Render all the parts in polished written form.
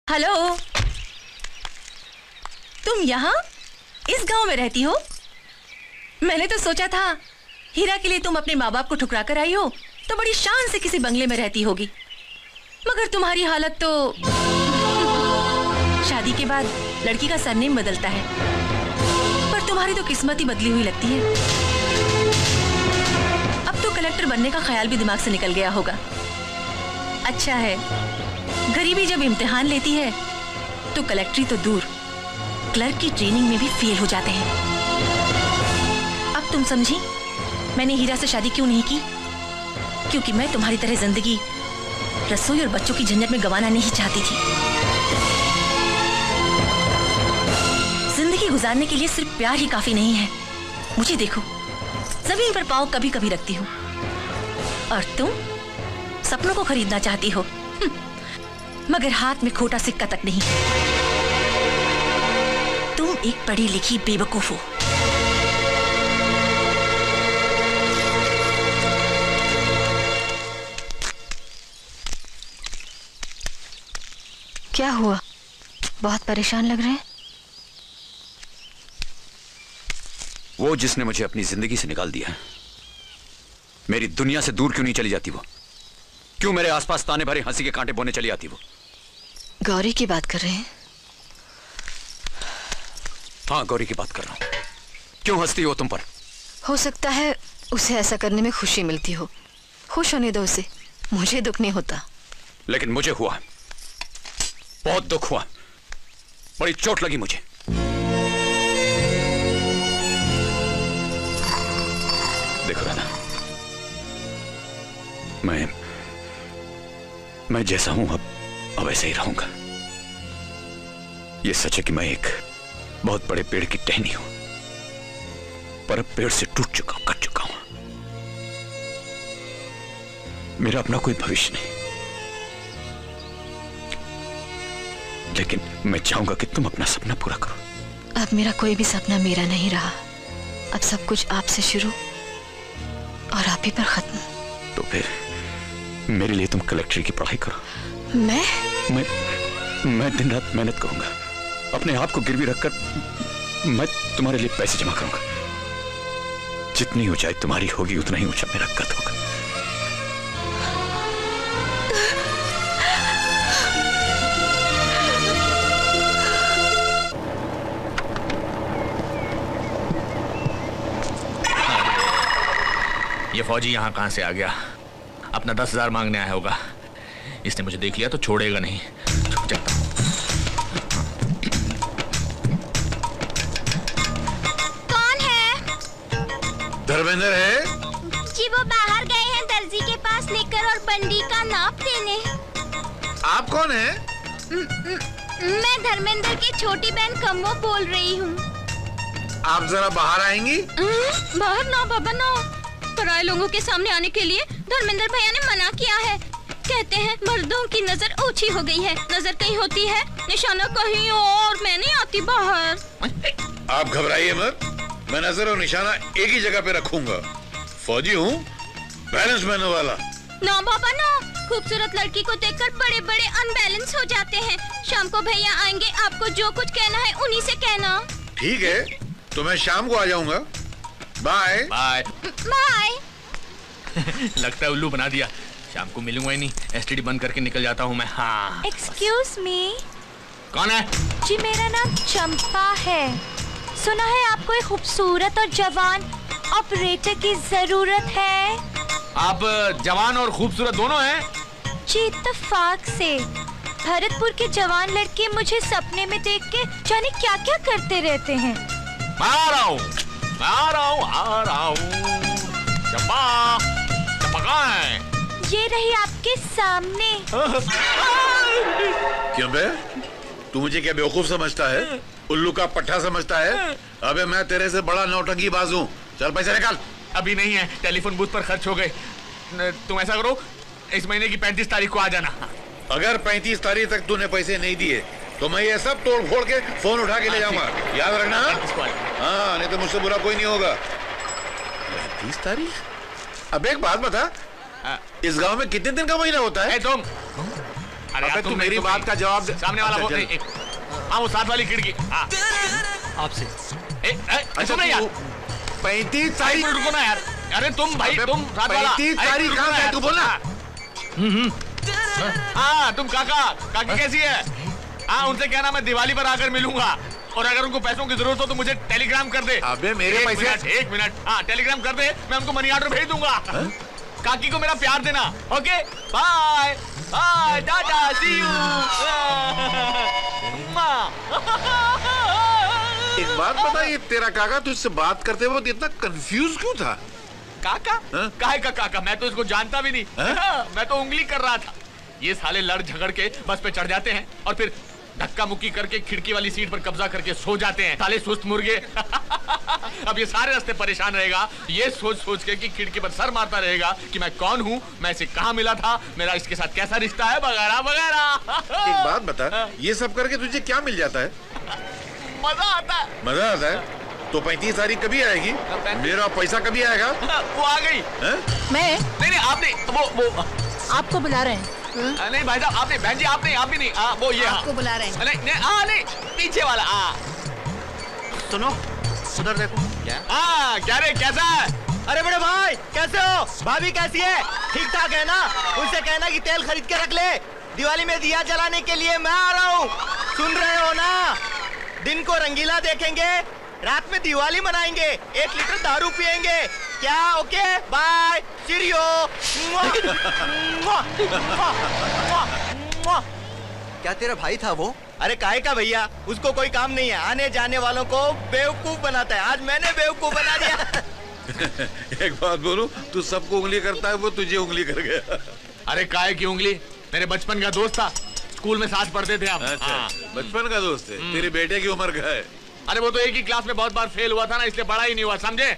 Hello, तुम यहाँ इस गांव में रहती हो? मैंने तो सोचा था हीरा के लिए तुम अपने माँ बाप को ठुकरा कर आई हो तो बड़ी शान से किसी बंगले में रहती होगी, मगर तुम्हारी हालत तो शादी के बाद लड़की का सरनेम बदलता है, पर तुम्हारी तो किस्मत ही बदली हुई लगती है। अब तो कलेक्टर बनने का ख्याल भी दिमाग से निकल गया होगा। अच्छा है, गरीबी जब इम्तिहान लेती है तो कलेक्टरी तो दूर, क्लर्क की ट्रेनिंग में भी फेल हो जाते हैं। अब तुम समझी मैंने हीरा से शादी क्यों नहीं की? क्योंकि मैं तुम्हारी तरह जिंदगी रसोई और बच्चों की झंझट में गंवाना नहीं चाहती थी। जिंदगी गुजारने के लिए सिर्फ प्यार ही काफी नहीं है। मुझे देखो, जमीन पर पाँव कभी कभी रखती हूँ, और तुम सपनों को खरीदना चाहती हो, मगर हाथ में खोटा सिक्का तक नहीं। तुम एक पढ़ी लिखी बेवकूफ हो। क्या हुआ? बहुत परेशान लग रहे हैं। वो जिसने मुझे अपनी जिंदगी से निकाल दिया, मेरी दुनिया से दूर क्यों नहीं चली जाती? वो क्यों मेरे आसपास ताने भरे हंसी के कांटे बोने चली आती? वो गौरी की बात कर रहे हैं? हाँ, गौरी की बात कर रहा हूं। क्यों हंसती हो तुम पर? हो सकता है उसे ऐसा करने में खुशी मिलती हो। खुश होने दो उसे, मुझे दुख नहीं होता। लेकिन मुझे हुआ, बहुत दुख हुआ, बड़ी चोट लगी मुझे। देखो राधा, मैं जैसा हूं अब ऐसे ही रहूंगा। यह सच है कि मैं एक बहुत बड़े पेड़ की टहनी हूं, पर अब पेड़ से टूट चुका हूं, कट चुका हूं। मेरा अपना कोई भविष्य नहीं, लेकिन मैं चाहूंगा कि तुम अपना सपना पूरा करो। अब मेरा कोई भी सपना मेरा नहीं रहा। अब सब कुछ आपसे शुरू और आप ही पर खत्म। तो फिर मेरे लिए तुम कलेक्टरी की पढ़ाई करो। मैं दिन रात मेहनत करूंगा, अपने आप को गिरवी रखकर मैं तुम्हारे लिए पैसे जमा करूंगा। जितनी ऊंचाई तुम्हारी होगी उतना ही ऊंचा मेरा कद होगा। ये फौजी यहाँ कहाँ से आ गया? अपना 10,000 मांगने आया होगा। इसने मुझे देख लिया तो छोड़ेगा नहीं। चलता हूँ। कौन है? धर्मेंद्र है जी, वो बाहर गए हैं दर्जी के पास निकर और बंडी का नाप लेने। आप कौन है? मैं धर्मेंद्र की छोटी बहन कम्मो बोल रही हूँ। आप जरा बाहर आएंगी? बाहर ना बाबा ना, पराए लोगों के सामने आने के लिए धर्मेंद्र भैया ने मना किया है। कहते हैं मर्दों की नजर ऊंची हो गई है, नजर कहीं होती है, निशाना कहीं और। मैं नहीं आती बाहर। आप घबराइए मत, मैं नजर और निशाना एक ही जगह पे रखूंगा। फौजी हूँ, बैलेंस मैनर वाला। ना बाबा ना, खूबसूरत लड़की को देखकर बड़े बड़े अनबैलेंस हो जाते हैं। शाम को भैया आएंगे, आपको जो कुछ कहना है उन्हीं से कहना। ठीक है, तो मैं शाम को आ जाऊंगा। Bye bye. बाय। लगता है उल्लू बना दिया। शाम को मिलूंगा ही नहीं, एसटीडी बंद करके निकल जाता हूँ मैं। हाँ। Excuse me. कौन है? जी, मेरा नाम चंपा है। सुना है आपको एक खूबसूरत और जवान ऑपरेटर की जरूरत है। आप जवान और खूबसूरत दोनों हैं? जी, इत्तेफाक से भरतपुर के जवान लड़के मुझे सपने में देख के जाने क्या क्या करते रहते हैं। मैं आ रहा हूँ, आ रहा हूँ। चंपा, चंपा कहाँ है? ये रही आपके सामने। क्यों बे, तू मुझे क्या बेवकूफ समझता है? उल्लू का पट्टा समझता है? अबे मैं तेरे से बड़ा नौटंकी बाज हूँ। चल पैसे निकाल। अभी नहीं है, टेलीफोन बूथ पर खर्च हो गए। तुम ऐसा करो, इस महीने की 35 तारीख को आ जाना। अगर 35 तारीख तक तूने पैसे नहीं दिए तो मैं ये सब तोड़ फोड़ के फोन उठा के ले जाऊंगा, याद रखना। हाँ, नहीं तो मुझसे बुरा कोई नहीं होगा। 35 तारीख? अब एक बात बता, इस गांव में कितने दिन का महीना होता है? तुम अरे यार, अबे तू मेरी बात का जवाब दे। सामने वाला वो, चल। हाँ वो साथ वाली खिड़की। हाँ आपसे सुन यार, 35 एक तारीख मिनट रुको ना यार। अरे तुम भाई, अबे, तुम साथ वाला 35 तारीख रुको कहाँ ना है? यार। तू बोल ना। हाँ तुम काकी कैसी है? हाँ उनसे कहना मैं दिवाली पर आकर मिलूंगा, और अगर उनको पैसों की जरूरत हो तो मुझे टेलीग्राम कर दे। अबे मेरे पैसे। एक मिनट, हाँ टेलीग्राम कर दे, मैं उनको मनी ऑर्डर भेज दूंगा। काकी को मेरा प्यार देना। Okay bye bye tata see you. एक बात बता, ये तेरा काका तुझसे बात करते वक्त इतना कंफ्यूज क्यों था? काका? हाँ? काहे का काका? मैं तो इसको जानता भी नहीं। हाँ? मैं तो उंगली कर रहा था। ये साले लड़ झगड़ के बस पे चढ़ जाते हैं और फिर धक्का मुक्की करके खिड़की वाली सीट पर कब्जा करके सो जाते हैं, साले सुस्त मुर्गे। अब ये सारे रास्ते परेशान रहेगा, ये सोच सोच के कि खिड़की पर सर मारता रहेगा कि मैं कौन हूँ, मैं इसे कहाँ मिला था, मेरा इसके साथ कैसा रिश्ता है, वगैरह वगैरह। एक बात बता, ये सब करके तुझे क्या मिल जाता है? मजा आता है। मजा आता है? तो 35 तारीख कभी आएगी? मेरा पैसा कभी आएगा? वो आ गई। हैं? मैं नहीं आपने वो आपको बुला रहे हैं। नहीं भाई साहब, आपने बहन जी, आपने आप भी नहीं, वो ये आपको बुला रहे हैं। नहीं पीछे वाला। सुनो, उधर देखो। क्या रे, कैसा है? अरे बड़े भाई कैसे हो? भाभी कैसी है? ठीक ठाक है ना? उनसे कहना कि तेल खरीद के रख ले, दिवाली में दिया जलाने के लिए मैं आ रहा हूँ। सुन रहे हो ना? दिन को रंगीला देखेंगे, रात में दिवाली मनाएंगे, 1 लीटर दारू पियेंगे। क्या? Okay bye सीरियो। क्या तेरा भाई था वो? अरे काहे का भैया, उसको कोई काम नहीं है, आने जाने वालों को बेवकूफ बनाता है। आज मैंने बेवकूफ बना दिया। एक बात बोलूं, तू सबको उंगली करता है, वो तुझे उंगली कर गया। अरे काहे की उंगली? मेरे बचपन का दोस्त था, स्कूल में साथ पढ़ते थे हम। अच्छा, बचपन का दोस्त है। तेरे बेटे की उम्र का है। अरे वो तो एक ही क्लास में बहुत बार फेल हुआ था ना, इसलिए बड़ा ही नहीं हुआ, समझे?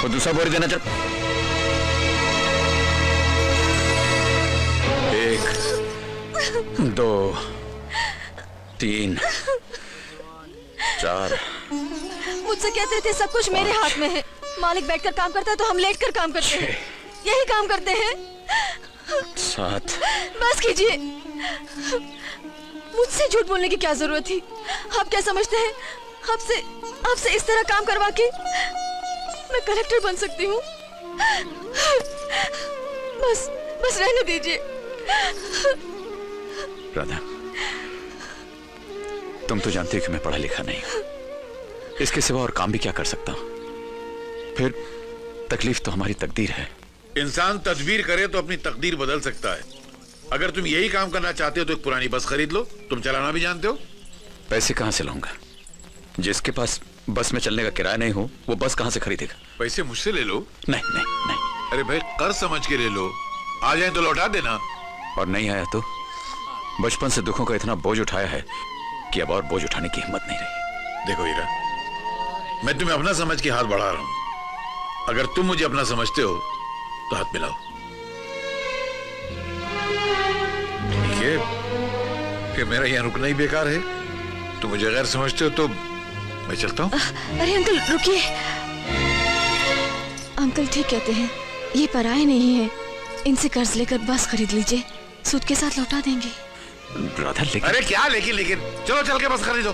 वो दूसरा बोरी देना। चल 1 2 3 4। मुझसे कहते थे सब कुछ मेरे हाथ में है, मालिक बैठकर काम करता है तो हम लेटकर काम करते हैं, यही काम करते हैं। 7। बस कीजिए, मुझसे झूठ बोलने की क्या जरूरत थी? आप क्या समझते हैं आपसे इस तरह काम करवा के मैं कलेक्टर बन सकती हूँ? बस रहने दीजिए। राधा, तुम तो जानती हो कि मैं पढ़ा लिखा नहीं हूं, इसके सिवा और काम भी क्या कर सकता हूं? फिर तकलीफ तो हमारी तकदीर है। इंसान तदबीर करे तो अपनी तकदीर बदल सकता है। अगर तुम यही काम करना चाहते हो तो एक पुरानी बस खरीद लो। तुम चलाना भी जानते हो। पैसे कहां से लाऊंगा? जिसके पास बस में चलने का किराया नहीं हो, वो बस कहां से खरीदेगा? पैसे मुझसे ले लो। नहीं नहीं नहीं। अरे भाई, कर्ज समझ के ले लो, आ जाए तो लौटा देना। और नहीं आया तो? बचपन से दुखों का इतना बोझ उठाया है कि अब और बोझ उठाने की हिम्मत नहीं रही। देखो हीरा, मैं तुम्हें अपना समझ के हाथ बढ़ा रहा हूं। अगर तुम मुझे अपना समझते हो तो हाथ मिलाओ। ठीक है कि मेरा यहाँ रुकना ही बेकार है? तुम मुझे गैर समझते हो तो मैं चलता हूँ। अरे अंकल रुकिए। अंकल ठीक कहते हैं, ये पराये नहीं है, इनसे कर्ज लेकर बस खरीद लीजिए, सूद के साथ लौटा देंगे। राधा लेकिन। अरे क्या लेकिन चलो चल के बस खरीदो।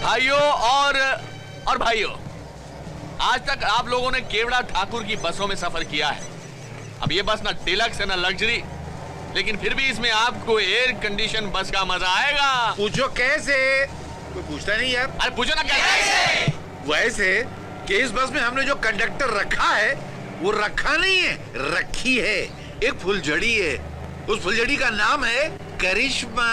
भाइयों और भाइयों, आज तक आप लोगों ने केवड़ा ठाकुर की बसों में सफर किया है। अब ये बस ना डिलक्स है ना लग्जरी, लेकिन फिर भी इसमें आपको एयर कंडीशन बस का मजा आएगा। पूछो कैसे? कोई पूछता नहीं यार। अरे पूछो ना कैसे? वैसे कि इस बस में हमने जो कंडक्टर रखा है वो रखा नहीं है, रखी है। एक फुलझड़ी है, उस फुलझड़ी का नाम है करिश्मा।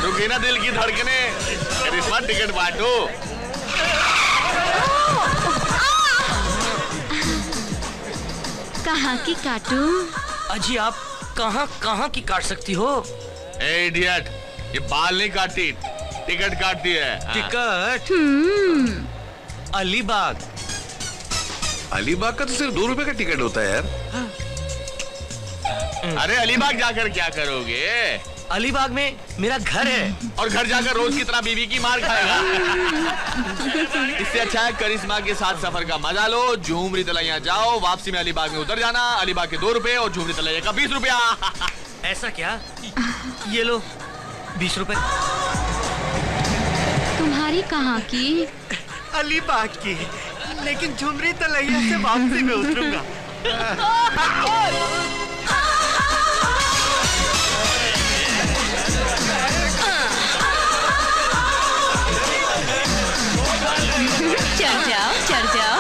रुकी ना दिल की धड़कने, करिश्मा टिकट बांटो। कहाँ की काटूं? अजी आप कहाँ कहाँ की काट सकती हो? ए इडियट, ये बाल नहीं काटती, टिकट काटती है। टिकट? अलीबाग। अलीबाग का तो सिर्फ 2 रुपए का टिकट होता है यार। अरे अलीबाग जाकर क्या करोगे? अलीबाग में मेरा घर है। और घर जाकर रोज की तरह बीवी की मार खाएगा। इससे अच्छा है करिश्मा के साथ सफर का मजा लो, झूमरी तलैया जाओ, वापसी में अलीबाग में उतर जाना। अलीबाग के 2 रुपए और झूमरी तलैया का 20 रुपया। ऐसा क्या? ये लो 20 रुपए। तुम्हारी कहाँ की? अलीबाग की, लेकिन झुमरी तलैया से वापसी में उतरूंगा। चढ़ जाओ।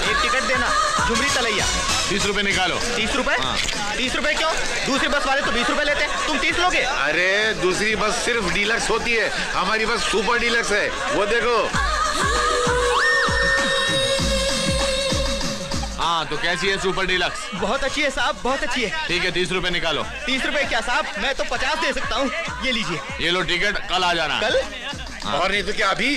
एक टिकट देना, झुमरी तलैया। 30 रुपए निकालो। 30 रुपए? 30 रुपए क्यों? दूसरी बस वाले तो 20 रुपए लेते हैं, तुम 30 लोगे? अरे दूसरी बस सिर्फ डीलक्स होती है, हमारी बस सुपर डीलक्स है, वो देखो। हाँ तो कैसी है सुपर डीलक्स? बहुत अच्छी है साहब, बहुत अच्छी है। ठीक है 30 रुपए निकालो। 30 रुपए क्या साहब, मैं तो 50 दे सकता हूँ, ये लीजिए। ये लो टिकट, कल आ जाना। कल? और नहीं तो क्या, अभी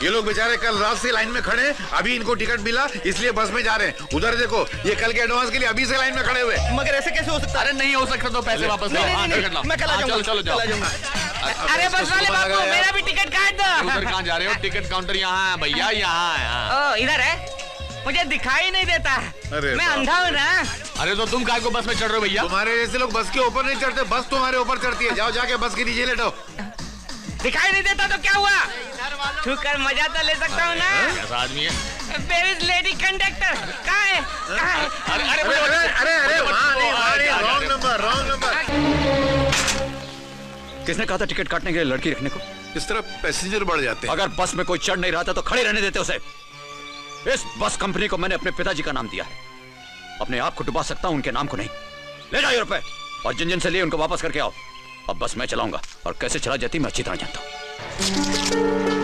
ये लोग बेचारे कल रात से लाइन में खड़े हैं, अभी इनको टिकट मिला इसलिए बस में जा रहे हैं। उधर देखो, ये कल के एडवांस के लिए अभी से लाइन में खड़े हुए। मगर ऐसे कैसे हो सकता है? अरे नहीं हो सकता तो पैसे वापस लो। हाँ, टिकट लो। मैं कल आ हाँ, जाऊंगा। चलो जाओ। अरे बस वाले बाबू, मेरा भी टिकट काट दो। उधर कहाँ जा रहे हो? टिकट काउंटर यहाँ है भैया, यहाँ है। ओ इधर है, मुझे दिखाई नहीं देता। अरे मैं बाप। अंधा हूँ ना। अरे तो तुम काय को बस में चढ़ रहे हो भैया? तुम्हारे जैसे लोग बस के ऊपर नहीं चढ़ते, बस तुम्हारे ऊपर चढ़ती है। जाओ जाके बस के नीचे लेटो। दिखाई नहीं देता तो क्या हुआ? छूकर मजा तो ले सकता हूँ ना। कैसा आदमी है? Where is lady conductor? कहाँ है? कहाँ है? अरे अरे अरे अरे वहाँ नहीं, रॉन्ग नंबर। किसने कहा था टिकट काटने के लिए लड़की रखने को? इस तरह पैसेंजर बढ़ जाते हैं। अगर बस में कोई चढ़ नहीं रहा था तो खड़े रहने देते उसे। इस बस कंपनी को मैंने अपने पिताजी का नाम दिया है, अपने आप को डुबा सकता हूं, उनके नाम को नहीं। ले जाओ ये रुपए और जिन जिन से लिए उनको वापस करके आओ। अब बस मैं चलाऊंगा और कैसे चला जाती मैं अच्छी तरह जानता हूं।